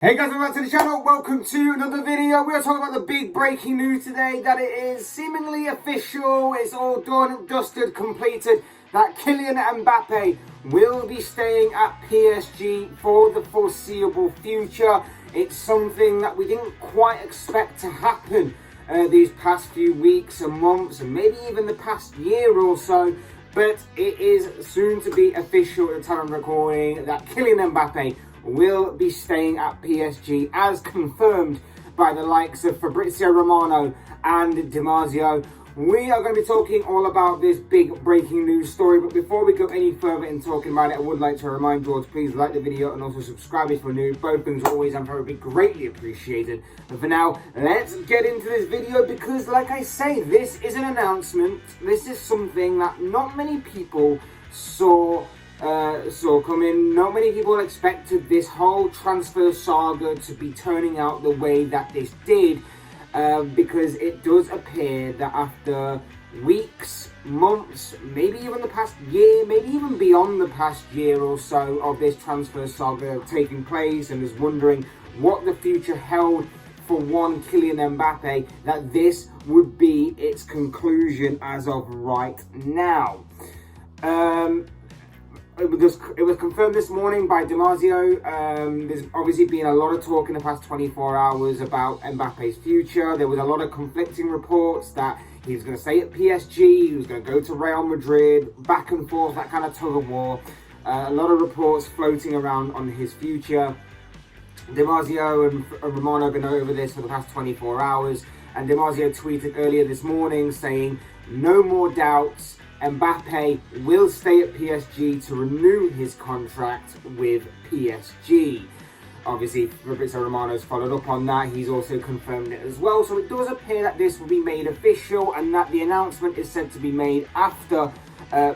Hey guys, welcome back to the channel. Welcome to another video. We're talking about the big breaking news today that it is seemingly official. It's all done, dusted, completed. That Kylian Mbappe will be staying at PSG for the foreseeable future. It's something that we didn't quite expect to happen these past few weeks and months and maybe even the past year or so. But it is soon to be official at the time of recording that Kylian Mbappe will be staying at PSG, as confirmed by the likes of Fabrizio Romano and Di Marzio. We are going to be talking all about this big breaking news story, but before we go any further in talking about it, I would like to remind you all to please like the video and also subscribe if you're new. Both things are always and very greatly appreciated. But for now, let's get into this video because, like I say, this is an announcement. This is something that not many people saw coming. Not many people expected this whole transfer saga to be turning out the way that this did, because it does appear that after weeks, months, maybe even the past year, maybe even beyond the past year or so of this transfer saga taking place, and is wondering what the future held for one Kylian Mbappe, that this would be its conclusion as of right now. It was confirmed this morning by Di Marzio. There's obviously been a lot of talk in the past 24 hours about Mbappe's future. There was a lot of conflicting reports that he was going to stay at PSG, he was going to go to Real Madrid, back and forth, that kind of tug of war. A lot of reports floating around on his future. Di Marzio and Romano have been over this for the past 24 hours. And Di Marzio tweeted earlier this morning saying, "No more doubts. Mbappe will stay at PSG to renew his contract with PSG." Obviously, Fabrizio Romano's followed up on that. He's also confirmed it as well. So it does appear that this will be made official and that the announcement is said to be made after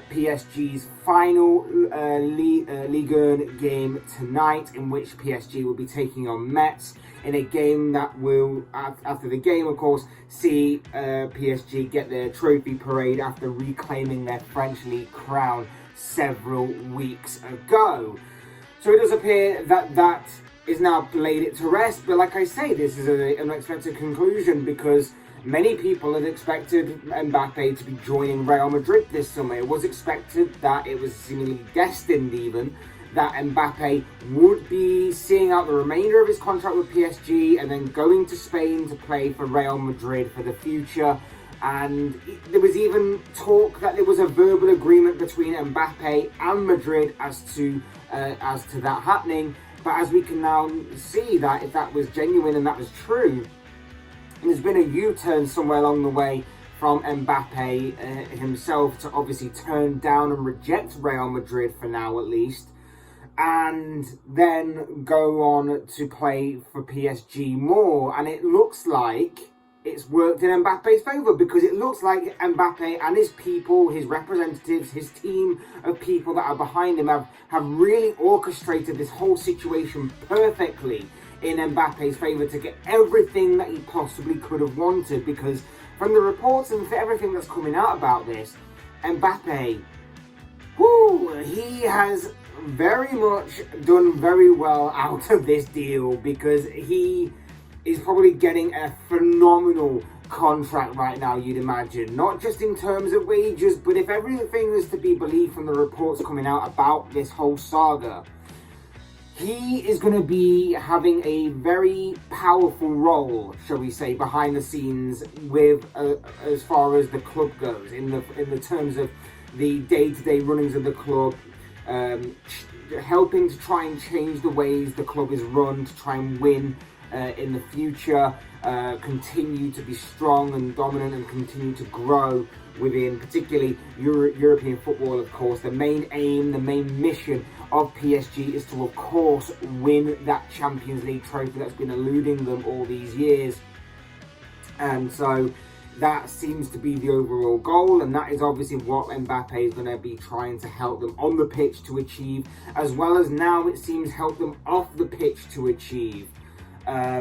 PSG's final Ligue 1 game tonight, in which PSG will be taking on Metz, in a game that will, after the game, of course, see PSG get their trophy parade after reclaiming their French League crown several weeks ago. So it does appear that that is now laid it to rest. But like I say, this is an unexpected conclusion because many people had expected Mbappe to be joining Real Madrid this summer. It was expected that it was seemingly destined even that Mbappe would be seeing out the remainder of his contract with PSG and then going to Spain to play for Real Madrid for the future. And there was even talk that there was a verbal agreement between Mbappe and Madrid as to that happening. But as we can now see, that if that was genuine and that was true, there's been a U-turn somewhere along the way from Mbappe himself to obviously turn down and reject Real Madrid for now at least, and then go on to play for PSG more. And it looks like it's worked in Mbappe's favour, because it looks like Mbappe and his people, his representatives, his team of people that are behind him have really orchestrated this whole situation perfectly in Mbappe's favour to get everything that he possibly could have wanted. Because from the reports and for everything that's coming out about this, Mbappe, he has very much done very well out of this deal, because he is probably getting a phenomenal contract right now, you'd imagine. Not just in terms of wages, but if everything is to be believed from the reports coming out about this whole saga, he is going to be having a very powerful role, shall we say, behind the scenes with as far as the club goes, in the terms of the day-to-day runnings of the club, helping to try and change the ways the club is run, to try and win in the future, continue to be strong and dominant and continue to grow within particularly European football. Of course, the main aim, the main mission of PSG is to, of course, win that Champions League trophy that's been eluding them all these years. And so that seems to be the overall goal, and that is obviously what Mbappe is going to be trying to help them on the pitch to achieve, as well as now it seems help them off the pitch to achieve.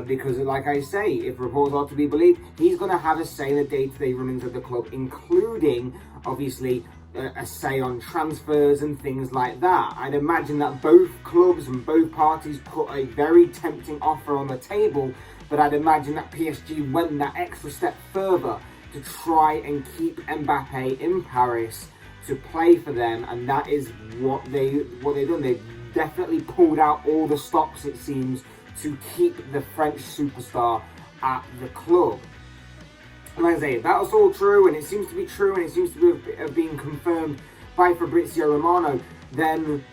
Because like I say, if reports are to be believed, he's going to have a say in the day-to-day runnings of the club, including obviously a say on transfers and things like that. I'd imagine that both clubs and both parties put a very tempting offer on the table, but I'd imagine that PSG went that extra step further to try and keep Mbappe in Paris to play for them, and that is what they've done. They've definitely pulled out all the stops, it seems, to keep the French superstar at the club. And like I say, if that's all true, and it seems to be true, and it seems to have been confirmed by Fabrizio Romano, then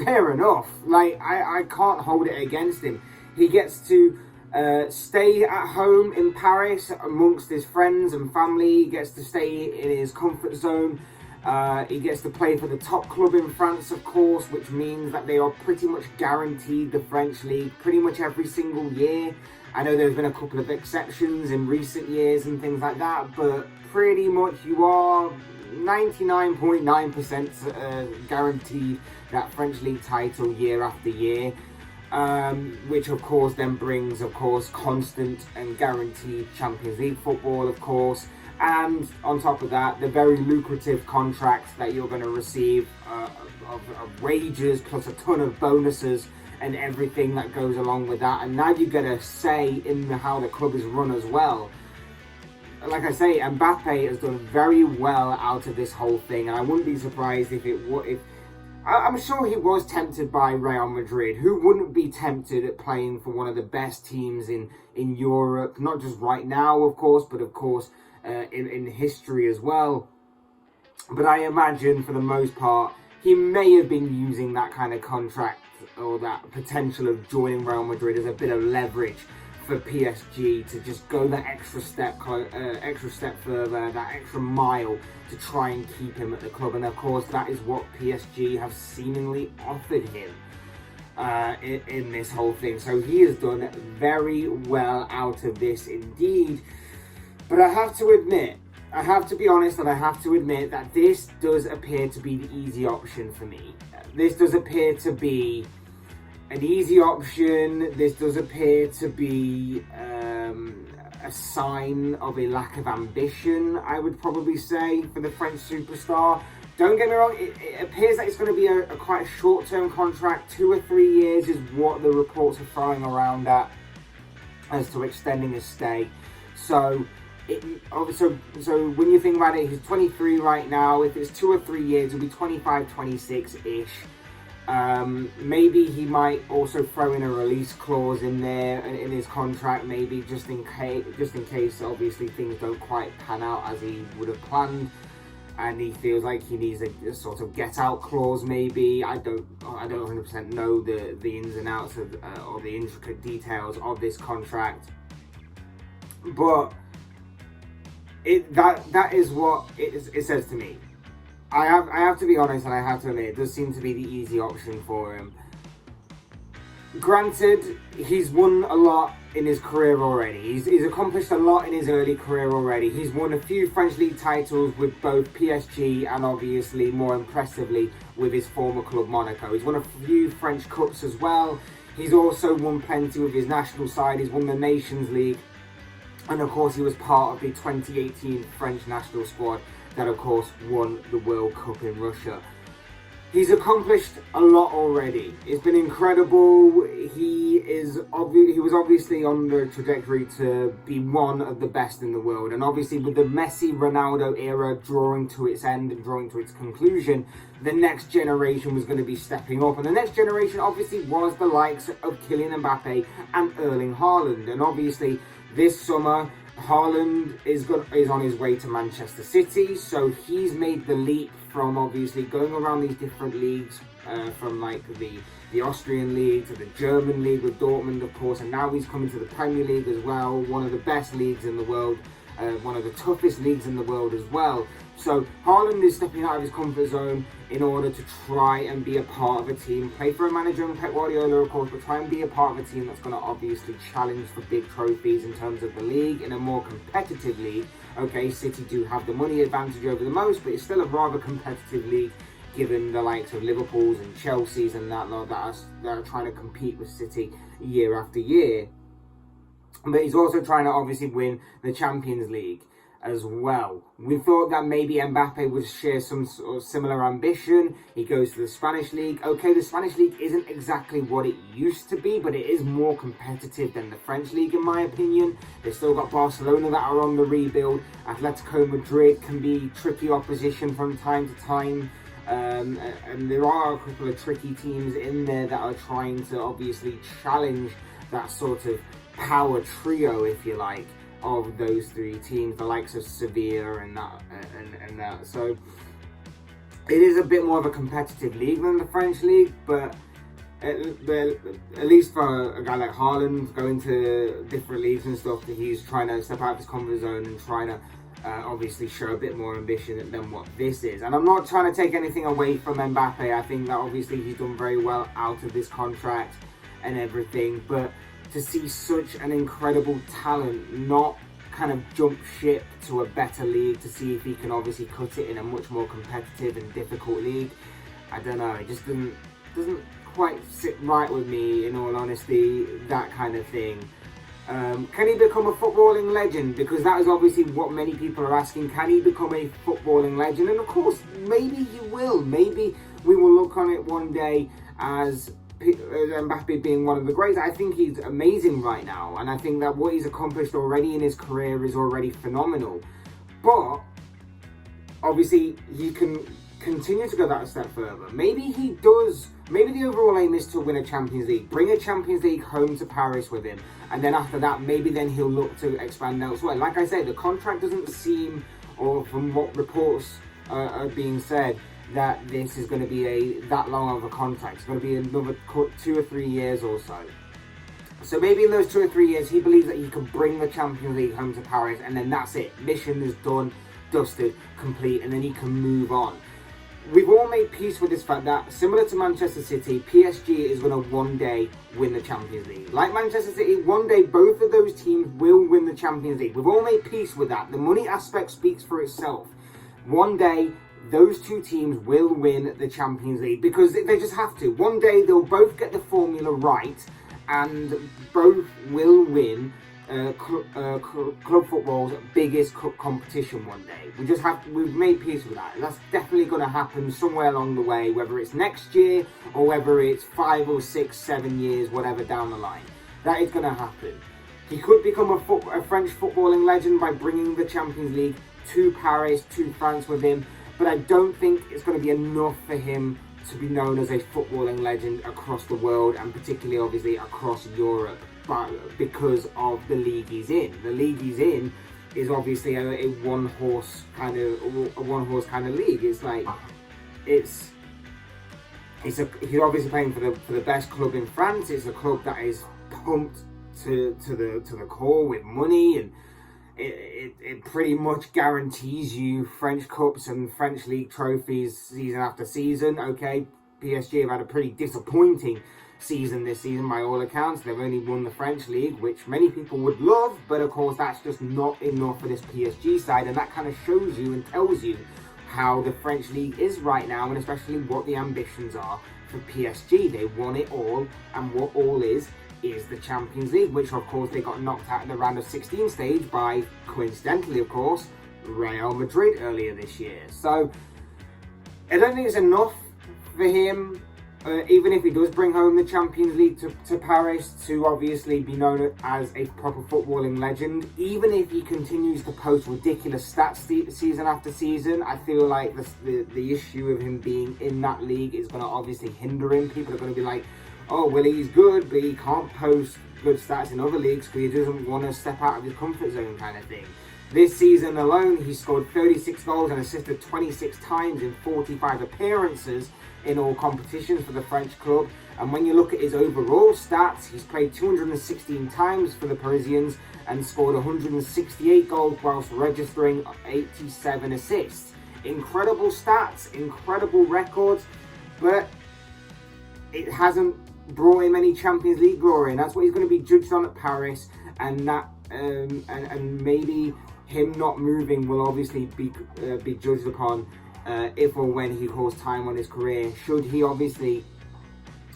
fair enough. Like, I can't hold it against him. He gets to stay at home in Paris amongst his friends and family. He gets to stay in his comfort zone. He gets to play for the top club in France, of course, which means that they are pretty much guaranteed the French league pretty much every single year. I know there's been a couple of exceptions in recent years and things like that, but pretty much you are 99.9% guaranteed that French league title year after year, which of course then brings, of course, constant and guaranteed Champions League football, of course. And on top of that, the very lucrative contracts that you're going to receive of wages, plus a ton of bonuses and everything that goes along with that. And now you get a say in how the club is run as well. Like I say, Mbappe has done very well out of this whole thing, and I wouldn't be surprised if I'm sure he was tempted by Real Madrid. Who wouldn't be tempted at playing for one of the best teams in Europe? Not just right now, of course, but of course in history as well. But I imagine for the most part, he may have been using that kind of contract or that potential of joining Real Madrid as a bit of leverage for PSG to just go that extra step further, that extra mile to try and keep him at the club. And of course, that is what PSG have seemingly offered him in this whole thing. So he has done very well out of this indeed. But I have to admit, I have to be honest, and I have to admit that this does appear to be the easy option for me. This does appear to be an easy option. This does appear to be a sign of a lack of ambition, I would probably say, for the French superstar. Don't get me wrong, it appears that it's going to be a quite a short-term contract. 2 or 3 years is what the reports are throwing around at as to extending his stay. So when you think about it, he's 23 right now. If it's 2 or 3 years, it'll be 25, 26-ish. Maybe he might also throw in a release clause in there in his contract, maybe just in case obviously things don't quite pan out as he would have planned, and he feels like he needs a sort of get out clause. Maybe I don't 100% know the ins and outs of or the intricate details of this contract, but that is what it says to me. I have to be honest, and I have to admit, it does seem to be the easy option for him. Granted, he's won a lot in his career already. He's accomplished a lot in his early career already. He's won a few French league titles with both PSG and obviously more impressively with his former club Monaco. He's won a few French Cups as well. He's also won plenty with his national side. He's won the Nations League. And of course, he was part of the 2018 French national squad that of course won the World Cup in Russia. He's accomplished a lot already. It's been incredible. He was obviously on the trajectory to be one of the best in the world. And obviously with the Messi-Ronaldo era drawing to its end and drawing to its conclusion, the next generation was going to be stepping up. And the next generation obviously was the likes of Kylian Mbappe and Erling Haaland. And obviously this summer, Haaland is on his way to Manchester City, so he's made the leap from obviously going around these different leagues, from like the Austrian league to the German league with Dortmund, of course, and now he's coming to the Premier League as well, one of the best leagues in the world, one of the toughest leagues in the world as well. So Haaland is stepping out of his comfort zone in order to try and be a part of a team, play for a manager and Pep Guardiola, of course, but try and be a part of a team that's going to obviously challenge for big trophies in terms of the league, in a more competitive league. Okay, City do have the money advantage over the most, but it's still a rather competitive league, given the likes of Liverpool's and Chelsea's and that lot that are trying to compete with City year after year. But he's also trying to obviously win the Champions League. as well. We thought that maybe Mbappe would share some sort of similar ambition. He goes to the Spanish league. Okay, the Spanish league isn't exactly what it used to be, but it is more competitive than the French league, in my opinion. They've still got Barcelona that are on the rebuild. Atletico Madrid can be tricky opposition from time to time. And there are a couple of tricky teams in there that are trying to obviously challenge that sort of power trio, if you like, of those three teams, the likes of Sevilla and that. So it is a bit more of a competitive league than the French league, but at least for a guy like Haaland going to different leagues and stuff, he's trying to step out of his comfort zone and trying to obviously show a bit more ambition than what this is. And I'm not trying to take anything away from Mbappe. I think that obviously he's done very well out of this contract and everything, but to see such an incredible talent not kind of jump ship to a better league to see if he can obviously cut it in a much more competitive and difficult league, I don't know, it just doesn't quite sit right with me, in all honesty, that kind of thing. Can he become a footballing legend? Because that is obviously what many people are asking. Can he become a footballing legend? And of course, maybe he will. Maybe we will look on it one day as Mbappe being one of the greats. I think he's amazing right now, and I think that what he's accomplished already in his career is already phenomenal. But obviously he can continue to go that step further. Maybe he does. Maybe the overall aim is to win a Champions League, bring a Champions League home to Paris with him, and then after that, maybe then he'll look to expand elsewhere. Like I said, the contract doesn't seem, or from what reports are being said, that this is going to be that long of a contract. It's going to be another 2 or 3 years or so. So maybe in those 2 or 3 years, he believes that he can bring the Champions League home to Paris, and then that's it. Mission is done, dusted, complete, and then he can move on. We've all made peace with this fact that, similar to Manchester City, PSG is going to one day win the Champions League. Like Manchester City, one day both of those teams will win the Champions League. We've all made peace with that. The money aspect speaks for itself. One day, those two teams will win the Champions League because they just have to. One day they'll both get the formula right and both will win club football's biggest cup competition one day. We've made peace with that. That's definitely going to happen somewhere along the way, whether it's next year or whether it's 5 or 6, 7 years, whatever down the line. That is going to happen. He could become a French footballing legend by bringing the Champions League to Paris, to France with him. But I don't think it's going to be enough for him to be known as a footballing legend across the world, and particularly obviously across Europe, but because of the league he's in. The league he's in is obviously a one-horse kind of league. It's like he's obviously playing for the best club in France. It's a club that is pumped to the core with money, and it pretty much guarantees you French Cups and French League trophies season after season. Okay, PSG have had a pretty disappointing season this season by all accounts. They've only won the French League, which many people would love, but of course that's just not enough for this PSG side, and that kind of shows you and tells you how the French League is right now, and especially what the ambitions are for PSG. They want it all, and what all is the Champions League, which of course they got knocked out in the round of 16 stage by, coincidentally of course, Real Madrid earlier this year. So I don't think it's enough for him, even if he does bring home the Champions League to Paris, to obviously be known as a proper footballing legend. Even if he continues to post ridiculous stats season after season, I feel like the issue of him being in that league is going to obviously hinder him. People are going to be like, oh, well, he's good, but he can't post good stats in other leagues because he doesn't want to step out of his comfort zone kind of thing. This season alone, he scored 36 goals and assisted 26 times in 45 appearances in all competitions for the French club. And when you look at his overall stats, he's played 216 times for the Parisians and scored 168 goals whilst registering 87 assists. Incredible stats, incredible records, but it hasn't brought him any Champions League glory, and that's what he's going to be judged on at Paris. And that and maybe him not moving will obviously be judged upon if or when he calls time on his career. Should he obviously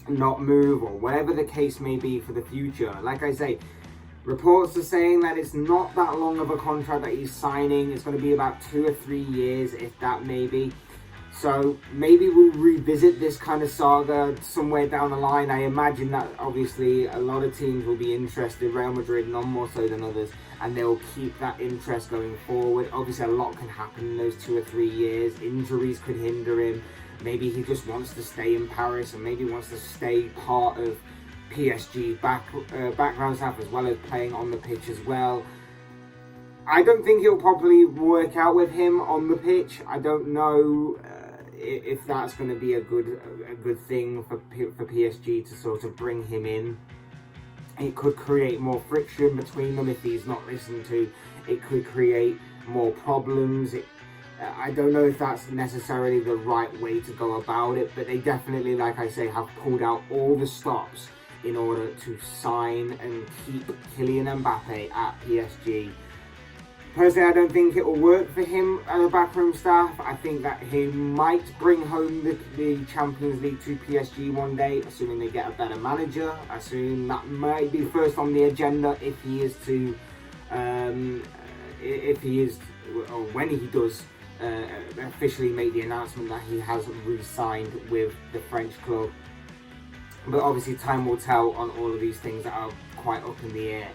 not move, or whatever the case may be for the future. Like I say, Reports are saying that it's not that long of a contract that he's signing. It's going to be about 2 or 3 years, if that maybe. So maybe we'll revisit this kind of saga somewhere down the line. I imagine that obviously a lot of teams will be interested, Real Madrid none more so than others, and they'll keep that interest going forward. Obviously a lot can happen in those 2 or 3 years. Injuries could hinder him. Maybe he just wants to stay in Paris and maybe wants to stay part of PSG background staff as well as playing on the pitch as well. I don't think it'll probably work out with him on the pitch. I don't know if that's going to be a good thing for PSG to sort of bring him in. It could create more friction between them if he's not listened to. It could create more problems. I don't know if that's necessarily the right way to go about it, but they definitely, like I say, have pulled out all the stops in order to sign and keep Kylian Mbappe at PSG. Personally, I don't think it will work for him and the backroom staff. I think that he might bring home the Champions League to PSG one day, assuming they get a better manager. I assume that might be first on the agenda if he is to, or when he does officially make the announcement that he has re-signed with the French club. But obviously time will tell on all of these things that are quite up in the air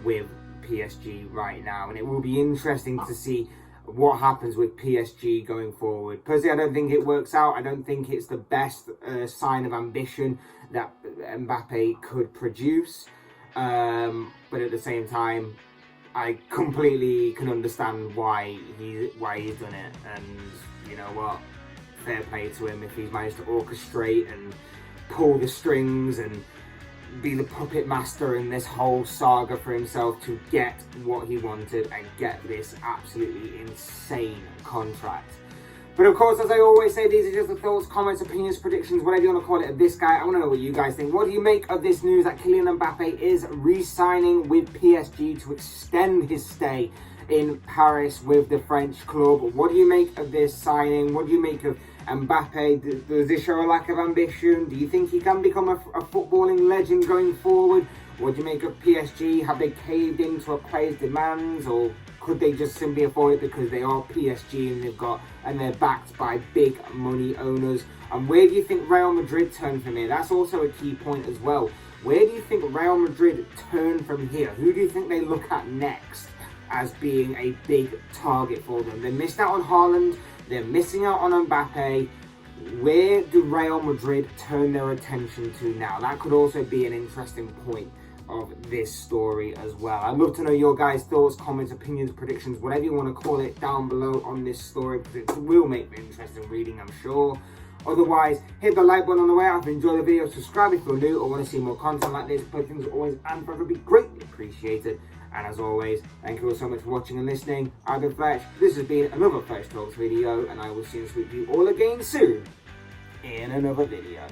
with PSG right now, and it will be interesting to see what happens with PSG going forward. Personally, I don't think it works out. I don't think it's the best sign of ambition that Mbappe could produce, but at the same time I completely can understand why he's done it, and you know what, fair play to him if he's managed to orchestrate and pull the strings and be the puppet master in this whole saga for himself to get what he wanted and get this absolutely insane contract. But of course, as I always say, these are just the thoughts, comments, opinions, predictions, whatever you want to call it, of this guy. I want to know what you guys think. What do you make of this news that Kylian Mbappe is re-signing with PSG to extend his stay in Paris with the French club? What do you make of this signing? What do you make of Mbappe? Does this show a lack of ambition? Do you think he can become a footballing legend going forward? What do you make of PSG? Have they caved into a player's demands, or could they just simply afford it because they are PSG and they're backed by big money owners? And where do you think Real Madrid turn from here? That's also a key point as well. Where do you think Real Madrid turn from here? Who do you think they look at next as being a big target for them? They missed out on Haaland. They're missing out on Mbappe. Where do Real Madrid turn their attention to now? That could also be an interesting point of this story as well. I'd love to know your guys' thoughts, comments, opinions, predictions, whatever you want to call it, down below on this story, because it will make me interesting reading, I'm sure. Otherwise, hit the like button on the way out if you enjoy the video, subscribe if you're new or want to see more content like this. But things always and forever be greatly appreciated. And as always, thank you all so much for watching and listening. I've been Fletch. This has been another Fletch Talks video, and I will see and speak to you all again soon in another video.